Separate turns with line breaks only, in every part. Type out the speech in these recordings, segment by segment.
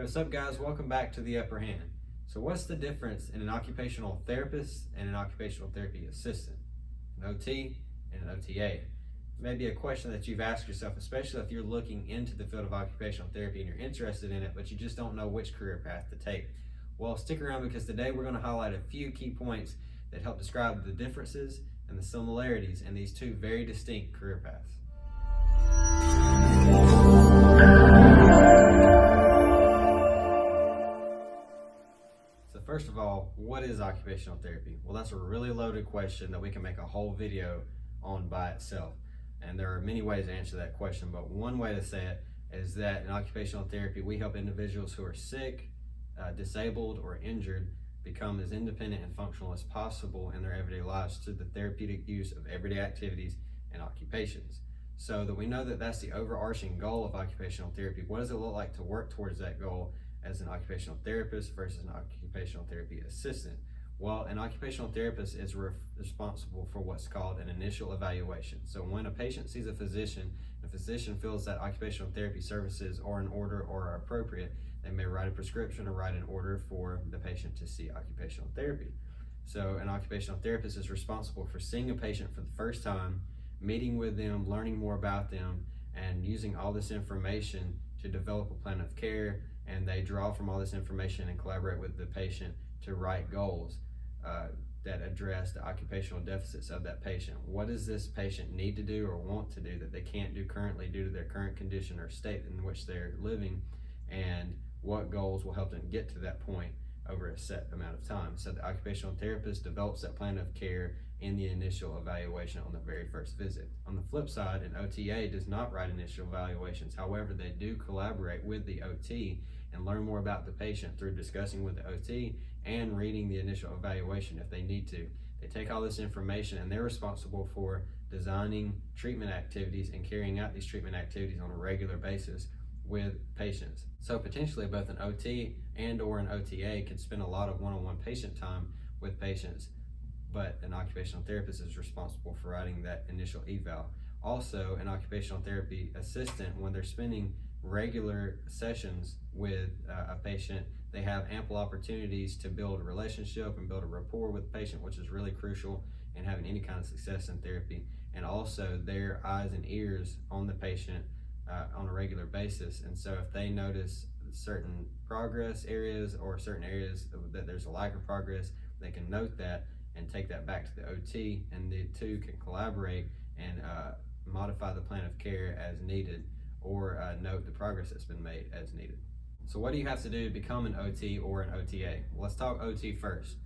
Hey, what's up guys? Welcome back to The Upper Hand. So what's the difference in an occupational therapist and an occupational therapy assistant? An OT and an OTA? Maybe a question that you've asked yourself, especially if you're looking into the field of occupational therapy and you're interested in it, but you just don't know which career path to take. Well, stick around because today we're going to highlight a few key points that help describe the differences and the similarities in these two very distinct career paths. First of all, what is occupational therapy? Well, that's a really loaded question that we can make a whole video on by itself. And there are many ways to answer that question, but one way to say it is that in occupational therapy, we help individuals who are sick, disabled, or injured become as independent and functional as possible in their everyday lives through the therapeutic use of everyday activities and occupations. So that we know that that's the overarching goal of occupational therapy. What does it look like to work towards that goal as an occupational therapist versus an occupational therapy assistant? Well, an occupational therapist is responsible for what's called an initial evaluation. So when a patient sees a physician, the physician feels that occupational therapy services are in order or are appropriate, they may write a prescription or write an order for the patient to see occupational therapy. So an occupational therapist is responsible for seeing a patient for the first time, meeting with them, learning more about them, and using all this information to develop a plan of care. And they draw from all this information and collaborate with the patient to write goals that address the occupational deficits of that patient. What does this patient need to do or want to do that they can't do currently due to their current condition or state in which they're living, and what goals will help them get to that point over a set amount of time. So the occupational therapist develops that plan of care in the initial evaluation on the very first visit. On the flip side, an OTA does not write initial evaluations. However, they do collaborate with the OT and learn more about the patient through discussing with the OT and reading the initial evaluation if they need to. They take all this information and they're responsible for designing treatment activities and carrying out these treatment activities on a regular basis with patients. So potentially both an OT and or an OTA could spend a lot of one-on-one patient time with patients, but an occupational therapist is responsible for writing that initial eval. Also, an occupational therapy assistant, when they're spending regular sessions with a patient, they have ample opportunities to build a relationship and build a rapport with the patient, which is really crucial in having any kind of success in therapy. And also their eyes and ears on the patient on a regular basis. And so if they notice certain progress areas or certain areas that there's a lack of progress, they can note that and take that back to the OT, and the two can collaborate and modify the plan of care as needed, or note the progress that's been made as needed. So what do you have to do to become an OT or an OTA? Well, let's talk OT first.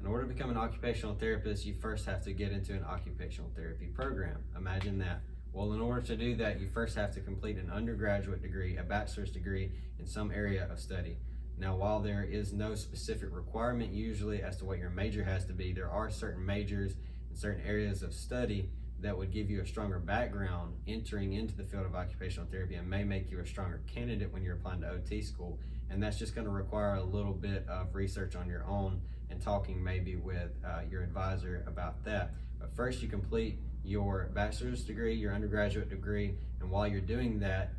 In order to become an occupational therapist, you first have to get into an occupational therapy program. Imagine that. Well, in order to do that, you first have to complete an undergraduate degree, a bachelor's degree in some area of study. Now, while there is no specific requirement usually as to what your major has to be, there are certain majors and certain areas of study that would give you a stronger background entering into the field of occupational therapy and may make you a stronger candidate when you're applying to OT school. And that's just going to require a little bit of research on your own and talking maybe with your advisor about that. But first you complete your bachelor's degree, your undergraduate degree, and while you're doing that,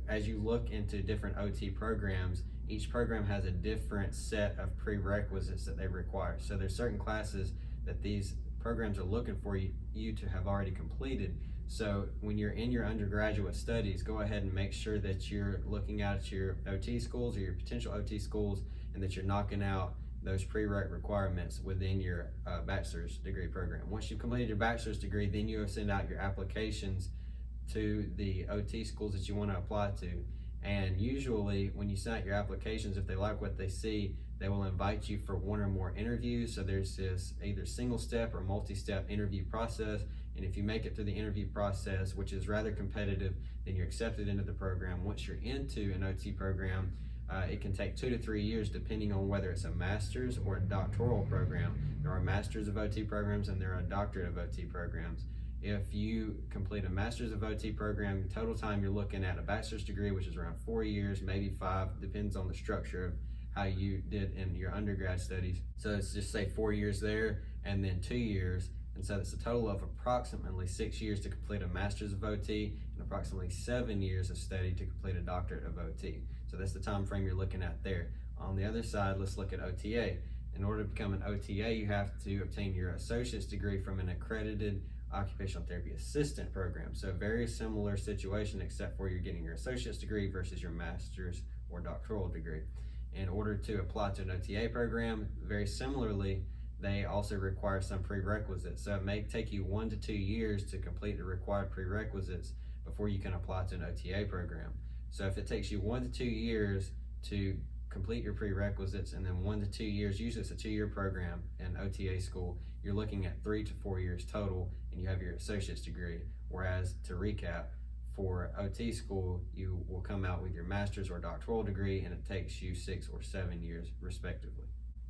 as you look into different OT programs, each program has a different set of prerequisites that they require. So there's certain classes that these programs are looking for you to have already completed. So when you're in your undergraduate studies, go ahead and make sure that you're looking at your OT schools or your potential OT schools, and that you're knocking out those prereq requirements within your bachelor's degree program. Once you've completed your bachelor's degree, then you'll send out your applications to the OT schools that you want to apply to. And usually when you send out your applications, if they like what they see, they will invite you for one or more interviews. So there's this either single step or multi-step interview process. And if you make it through the interview process, which is rather competitive, then you're accepted into the program. Once you're into an OT program, it can take 2 to 3 years depending on whether it's a master's or a doctoral program. There are masters of OT programs and there are doctorate of OT programs. If you complete a master's of OT program, total time you're looking at a bachelor's degree, which is around 4 years, maybe 5, depends on the structure of how you did in your undergrad studies. So let's just say 4 years there and then 2 years. And so it's a total of approximately 6 years to complete a master's of OT and and approximately 7 years of study to complete a doctorate of OT. So that's the time frame you're looking at there. On the other side, let's look at OTA. In order to become an OTA, you have to obtain your associate's degree from an accredited occupational therapy assistant program. So a very similar situation, except for you're getting your associate's degree versus your master's or doctoral degree. In order to apply to an OTA program, very similarly, they also require some prerequisites. So it may take you 1 to 2 years to complete the required prerequisites before you can apply to an OTA program. So if it takes you 1 to 2 years to complete your prerequisites, and then 1 to 2 years, usually it's a 2-year program in OTA school, you're looking at 3 to 4 years total, and you have your associate's degree. Whereas, to recap, for OT school, you will come out with your master's or doctoral degree, and it takes you 6 or 7 years respectively.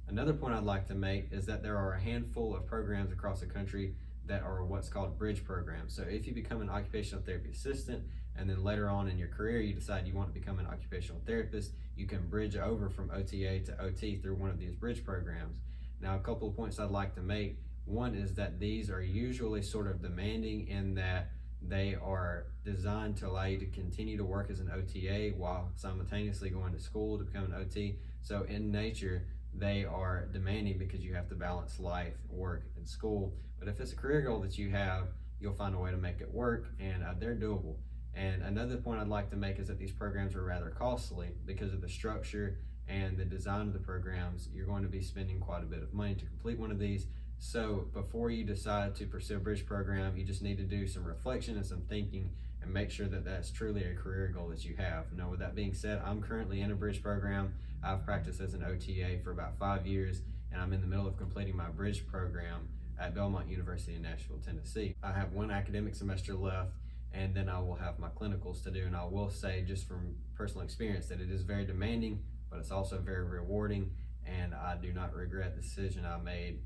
Another point I'd like to make is that there are a handful of programs across the country that are what's called bridge programs. So if you become an occupational therapy assistant, and then later on in your career you decide you want to become an occupational therapist, you can bridge over from OTA to OT through one of these bridge programs. Now, a couple of points I'd like to make. One is that these are usually sort of demanding in that they are designed to allow you to continue to work as an OTA while simultaneously going to school to become an OT. So in nature, they are demanding because you have to balance life, work, and school. But if it's a career goal that you have, you'll find a way to make it work, and they're doable. And another point I'd like to make is that these programs are rather costly because of the structure and the design of the programs. You're going to be spending quite a bit of money to complete one of these. So before you decide to pursue a bridge program, you just need to do some reflection and some thinking and make sure that that's truly a career goal that you have. Now, with that being said, I'm currently in a bridge program. I've practiced as an OTA for about 5 years, and I'm in the middle of completing my bridge program at Belmont University in Nashville, Tennessee. I have 1 academic semester left, and then I will have my clinicals to do. And I will say, just from personal experience, that it is very demanding, but it's also very rewarding, and I do not regret the decision I made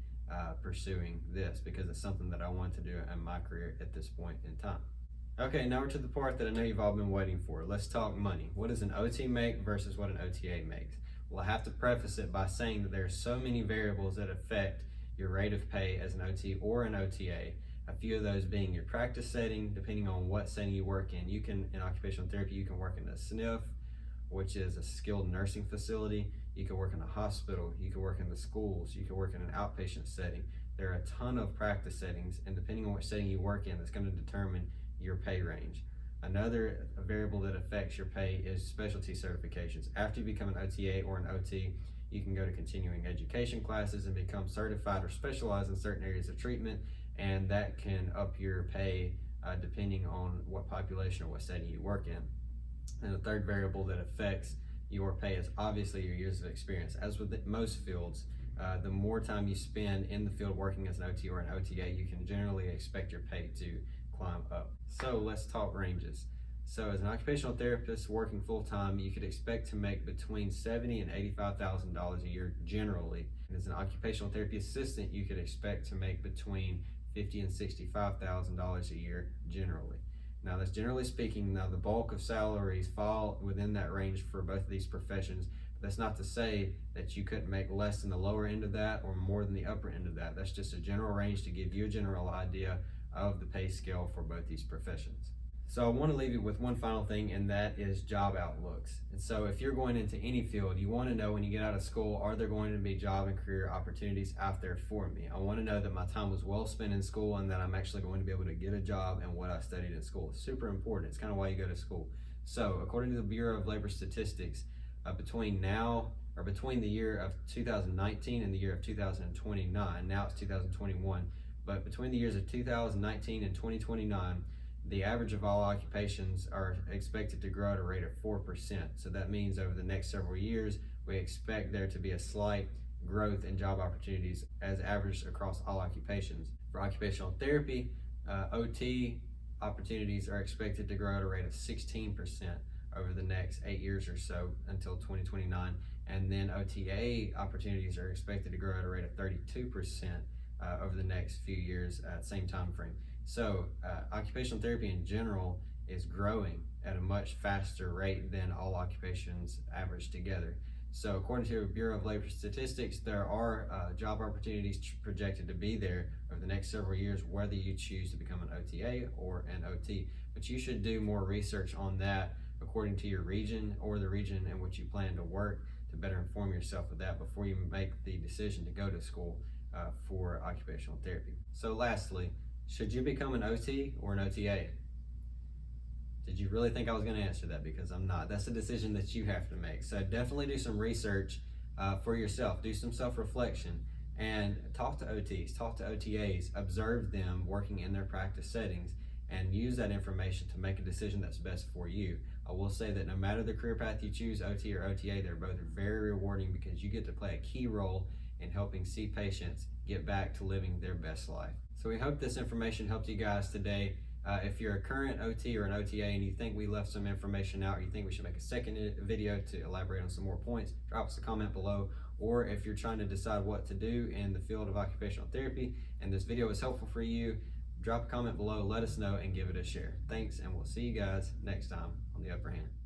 pursuing this, because it's something that I want to do in my career at this point in time. Okay, now we're to the part that I know you've all been waiting for. Let's talk money. What does an OT make versus what an OTA makes? Well, I have to preface it by saying that there are so many variables that affect your rate of pay as an OT or an OTA. A few of those being your practice setting, depending on what setting you work in. You can, in occupational therapy, you can work in a SNF, which is a skilled nursing facility. You can work in a hospital, you can work in the schools, you can work in an outpatient setting. There are a ton of practice settings, and depending on which setting you work in, that's going to determine your pay range. Another variable that affects your pay is specialty certifications. After you become an OTA or an OT, you can go to continuing education classes and become certified or specialized in certain areas of treatment, and that can up your pay depending on what population or what setting you work in. And the third variable that affects your pay is obviously your years of experience. As with most fields, the more time you spend in the field working as an OT or an OTA, you can generally expect your pay to climb up. So let's talk ranges. So as an occupational therapist working full-time, you could expect to make between $70,000 and $85,000 a year generally. And as an occupational therapy assistant, you could expect to make between $50,000 and $65,000 a year generally. Now, that's generally speaking. Now, the bulk of salaries fall within that range for both of these professions. But that's not to say that you couldn't make less than the lower end of that or more than the upper end of that. That's just a general range to give you a general idea of the pay scale for both these professions. So I want to leave you with one final thing, and that is job outlooks. And so if you're going into any field, you want to know when you get out of school, are there going to be job and career opportunities out there for me? I want to know that my time was well spent in school and that I'm actually going to be able to get a job and what I studied in school. It's super important. It's kind of why you go to school. So according to the Bureau of Labor Statistics, between the year of 2019 and the year of 2029, now it's 2021, but between the years of 2019 and 2029, the average of all occupations are expected to grow at a rate of 4%. So that means over the next several years, we expect there to be a slight growth in job opportunities as averaged across all occupations. For occupational therapy, OT opportunities are expected to grow at a rate of 16% over the next 8 years or so until 2029. And then OTA opportunities are expected to grow at a rate of 32% over the next few years at the same time frame. So occupational therapy in general is growing at a much faster rate than all occupations averaged together. So according to Bureau of Labor Statistics, there are job opportunities projected to be there over the next several years, whether you choose to become an OTA or an OT. But you should do more research on that according to your region or the region in which you plan to work, to better inform yourself of that before you make the decision to go to school for occupational therapy. So lastly, should you become an OT or an OTA? Did you really think I was going to answer that? Because I'm not. That's a decision that you have to make. So definitely do some research for yourself. Do some self-reflection and talk to OTs, talk to OTAs, observe them working in their practice settings, and use that information to make a decision that's best for you. I will say that no matter the career path you choose, OT or OTA, they're both very rewarding because you get to play a key role in helping see patients get back to living their best life. So we hope this information helped you guys today. If you're a current OT or an OTA and you think we left some information out, or you think we should make a second video to elaborate on some more points, drop us a comment below. Or if you're trying to decide what to do in the field of occupational therapy and this video is helpful for you, drop a comment below, let us know, and give it a share. Thanks, and we'll see you guys next time on The Upper Hand.